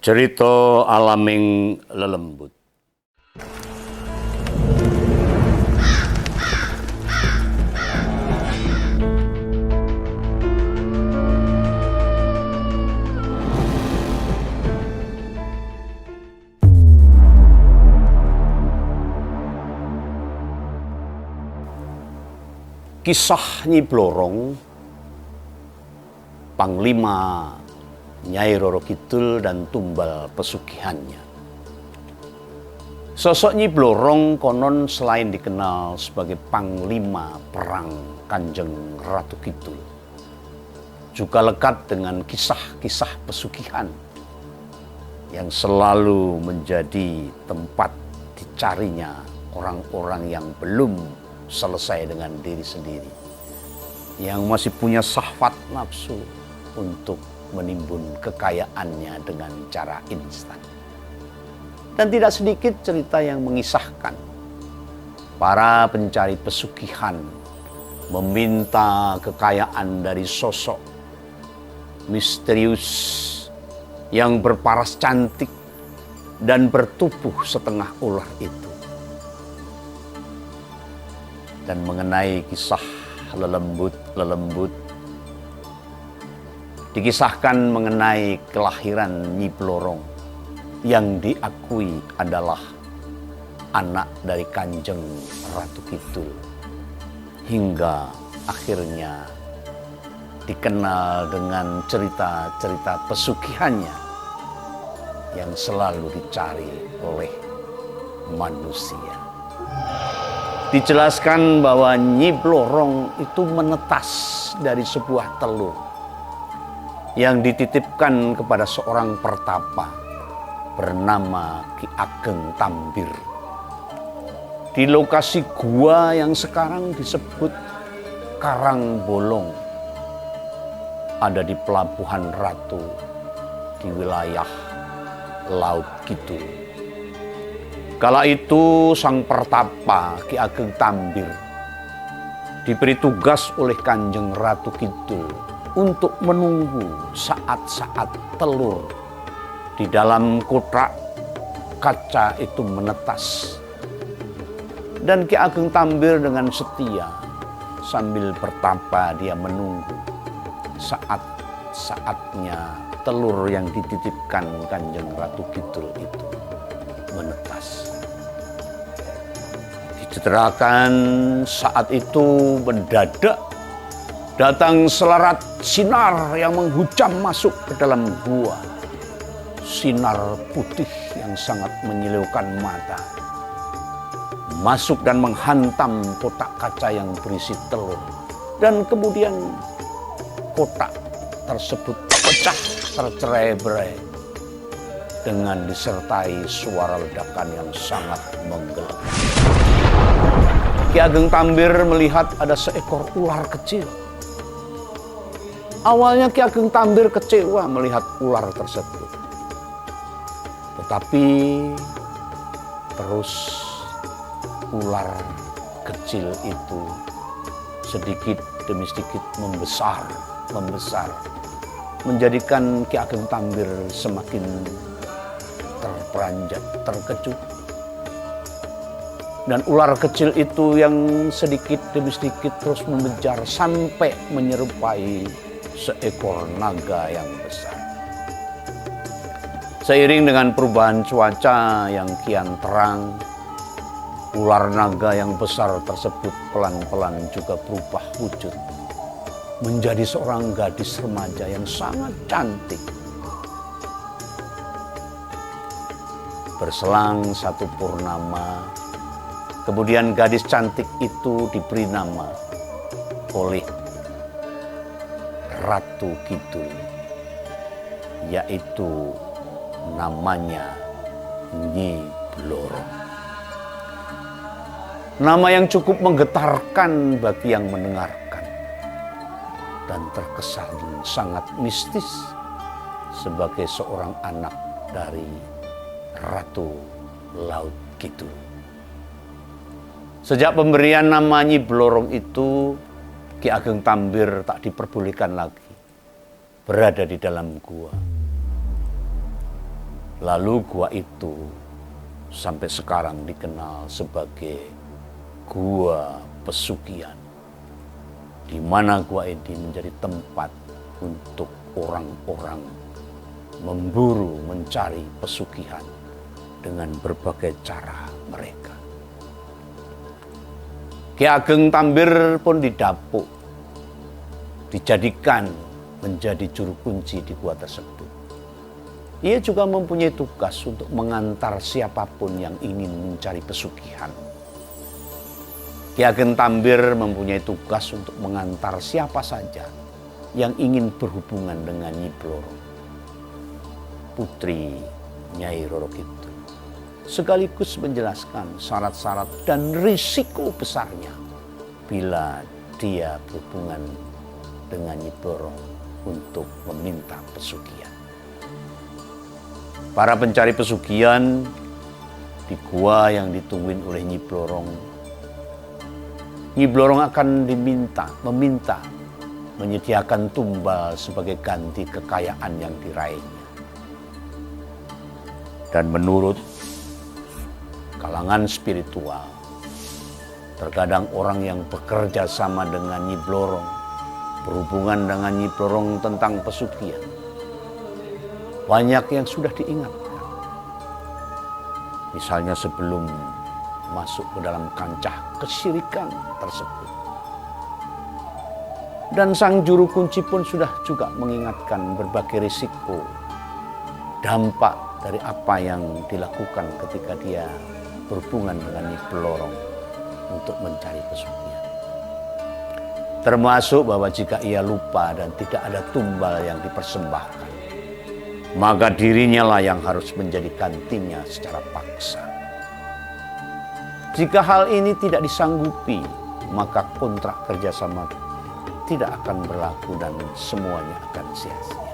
Cerita Alaming Lelembut. Kisah Nyi Blorong, Panglima Nyai Roro Kidul dan tumbal pesugihannya. Sosok Nyi Blorong konon selain dikenal sebagai Panglima Perang Kanjeng Ratu Kidul, juga lekat dengan kisah-kisah pesugihan yang selalu menjadi tempat dicarinya orang-orang yang belum selesai dengan diri sendiri, yang masih punya syahwat nafsu untuk menimbun kekayaannya dengan cara instan. Dan tidak sedikit cerita yang mengisahkan para pencari pesugihan meminta kekayaan dari sosok misterius yang berparas cantik dan bertubuh setengah ular itu. Dan mengenai kisah lelembut, dikisahkan mengenai kelahiran Nyi Blorong yang diakui adalah anak dari Kanjeng Ratu Kidul, hingga akhirnya dikenal dengan cerita-cerita pesugihannya yang selalu dicari oleh manusia. Dijelaskan bahwa Nyi Blorong itu menetas dari sebuah telur yang dititipkan kepada seorang pertapa bernama Ki Ageng Tambir di lokasi gua yang sekarang disebut Karangbolong, ada di Pelabuhan Ratu di wilayah Laut Kidul. Kala itu sang pertapa Ki Ageng Tambir diberi tugas oleh Kanjeng Ratu Kidul untuk menunggu saat-saat telur di dalam kotak kaca itu menetas. Dan Ki Ageng Tambir dengan setia sambil bertapa dia menunggu saat-saatnya telur yang dititipkan Kanjeng Ratu Kidul itu menetas. Diceritakan saat itu mendadak datang selarat sinar yang menghujam masuk ke dalam gua. Sinar putih yang sangat menyilaukan mata masuk dan menghantam kotak kaca yang berisi telur. Dan kemudian kotak tersebut pecah tercerai-berai dengan disertai suara ledakan yang sangat menggelegak. Ki Ageng Tambir melihat ada seekor ular kecil. Awalnya Ki Ageng Tambir kecewa melihat ular tersebut. Tetapi terus ular kecil itu sedikit demi sedikit membesar, menjadikan Ki Ageng Tambir semakin terperanjat, terkejut. Dan ular kecil itu yang sedikit demi sedikit terus mengejar sampai menyerupai seekor naga yang besar. Seiring dengan perubahan cuaca yang kian terang, ular naga yang besar tersebut pelan-pelan juga berubah wujud menjadi seorang gadis remaja yang sangat cantik. Berselang satu purnama, kemudian gadis cantik itu diberi nama oleh Ratu Kidul, yaitu namanya Nyi Blorong. Nama yang cukup menggetarkan bagi yang mendengarkan dan terkesan sangat mistis sebagai seorang anak dari Ratu Laut Kidul. Sejak pemberian nama Nyi Blorong itu, Ki Ageng Tambir tak diperbolehkan lagi berada di dalam gua. Lalu gua itu sampai sekarang dikenal sebagai Gua Pesugihan, di mana gua ini menjadi tempat untuk orang-orang memburu mencari pesugihan dengan berbagai cara mereka. Ki Ageng Tambir pun didapuk, dijadikan menjadi juru kunci di gua tersebut. Ia juga mempunyai tugas untuk mengantar siapapun yang ingin mencari pesugihan. Ki Ageng Tambir mempunyai tugas untuk mengantar siapa saja yang ingin berhubungan dengan Nyi Blorong, putri Nyai Roro Kidul, sekaligus menjelaskan syarat-syarat dan risiko besarnya bila dia berhubungan dengan Nyi Blorong untuk meminta pesugihan. Para pencari pesugihan di gua yang ditungguin oleh Nyi Blorong, Nyi Blorong akan meminta menyediakan tumbal sebagai ganti kekayaan yang diraihnya. Dan menurut kalangan spiritual, terkadang orang yang bekerja sama dengan Nyi Blorong, berhubungan dengan Nyi Blorong tentang pesugihan, banyak yang sudah diingatkan. Misalnya sebelum masuk ke dalam kancah kesyirikan tersebut. Dan sang juru kunci pun sudah juga mengingatkan berbagai risiko, dampak dari apa yang dilakukan ketika dia berhubungan dengan Nyi Blorong untuk mencari pesugihan. Termasuk bahwa jika ia lupa dan tidak ada tumbal yang dipersembahkan, maka dirinya lah yang harus menjadi gantinya secara paksa. Jika hal ini tidak disanggupi, maka kontrak kerjasama tidak akan berlaku dan semuanya akan sia-sia.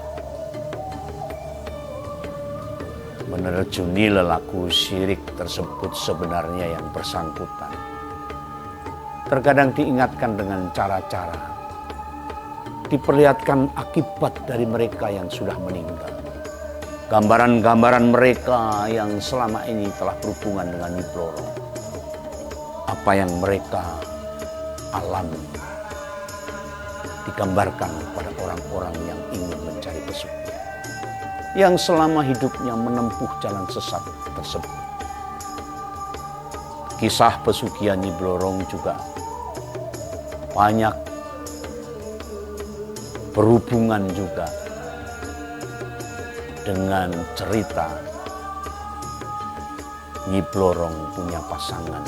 Menerjuni lelaku syirik tersebut sebenarnya yang bersangkutan terkadang diingatkan dengan cara-cara, diperlihatkan akibat dari mereka yang sudah meninggal. Gambaran-gambaran mereka yang selama ini telah berhubungan dengan Nyi Blorong, apa yang mereka alami, digambarkan kepada orang-orang yang ingin mencari pesugihan, yang selama hidupnya menempuh jalan sesat tersebut. Kisah pesugihan Nyi Blorong juga banyak berhubungan juga dengan cerita Nyi Blorong punya pasangan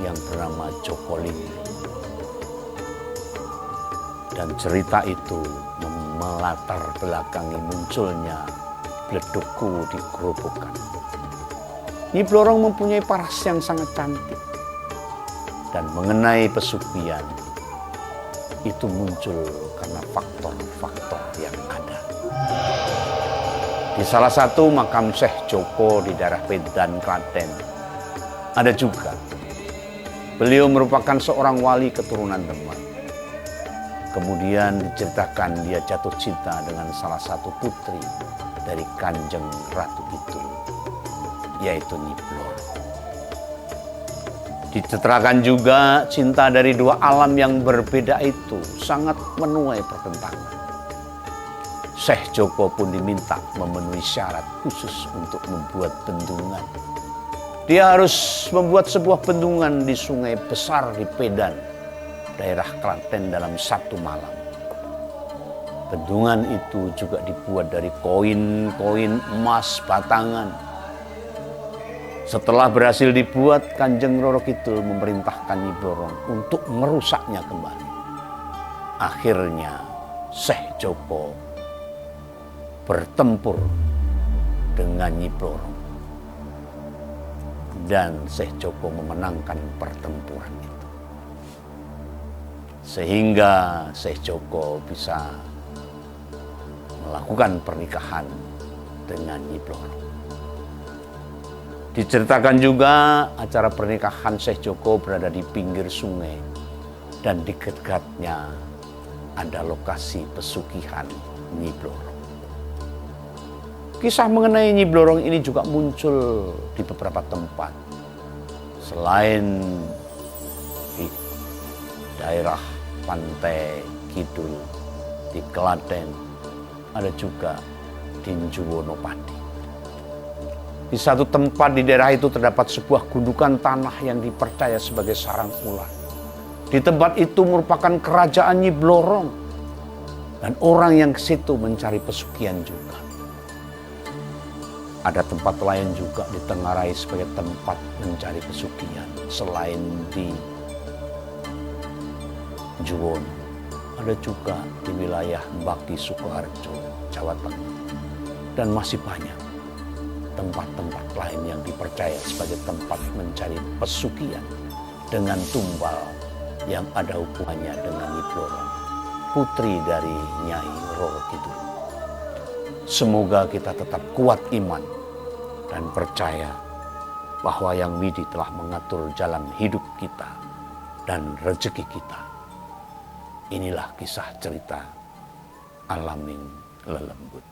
yang bernama Joko Linggo. Dan cerita itu melatar belakangi munculnya Bledoku di Grobogan. Nyi Blorong mempunyai paras yang sangat cantik. Dan mengenai pesugihan, itu muncul karena faktor-faktor yang ada. Di salah satu makam Syekh Joko di daerah Pedan, Klaten, ada juga. Beliau merupakan seorang wali keturunan Demak. Kemudian diceritakan dia jatuh cinta dengan salah satu putri dari Kanjeng Ratu itu, yaitu Nyi Blorong. Diceritakan juga cinta dari dua alam yang berbeda itu sangat menuai pertentangan. Syekh Joko pun diminta memenuhi syarat khusus untuk membuat bendungan. Dia harus membuat sebuah bendungan di sungai besar di Pedan, daerah Klaten dalam satu malam. Bendungan itu juga dibuat dari koin-koin emas batangan. Setelah berhasil dibuat, Kanjeng Roro Kidul memerintahkan Nyi Blorong untuk merusaknya kembali. Akhirnya Syekh Joko bertempur dengan Nyi Blorong. Dan Syekh Joko memenangkan pertempuran itu. Sehingga Syekh Joko bisa melakukan pernikahan dengan Nyi Blorong. Diceritakan juga acara pernikahan Syekh Joko berada di pinggir sungai dan di dekatnya ada lokasi pesugihan Nyi Blorong. Kisah mengenai Nyi Blorong ini juga muncul di beberapa tempat. Selain di daerah pantai kidul di Klaten, ada juga di Juwonopati. Di satu tempat di daerah itu terdapat sebuah gundukan tanah yang dipercaya sebagai sarang ular. Di tempat itu merupakan kerajaan Nyi Blorong. Dan orang yang ke situ mencari pesugihan juga. Ada tempat lain juga ditengarai sebagai tempat mencari pesugihan. Selain di Juwono, ada juga di wilayah Baki Sukoharjo, Jawa Tengah. Dan masih banyak tempat-tempat lain yang dipercaya sebagai tempat mencari pesugihan dengan tumbal yang ada hubungannya dengan Nyi Blorong, putri dari Nyai Roro Kidul. Semoga kita tetap kuat iman dan percaya bahwa Yang Widi telah mengatur jalan hidup kita dan rezeki kita. Inilah kisah cerita Alaming Lelembut.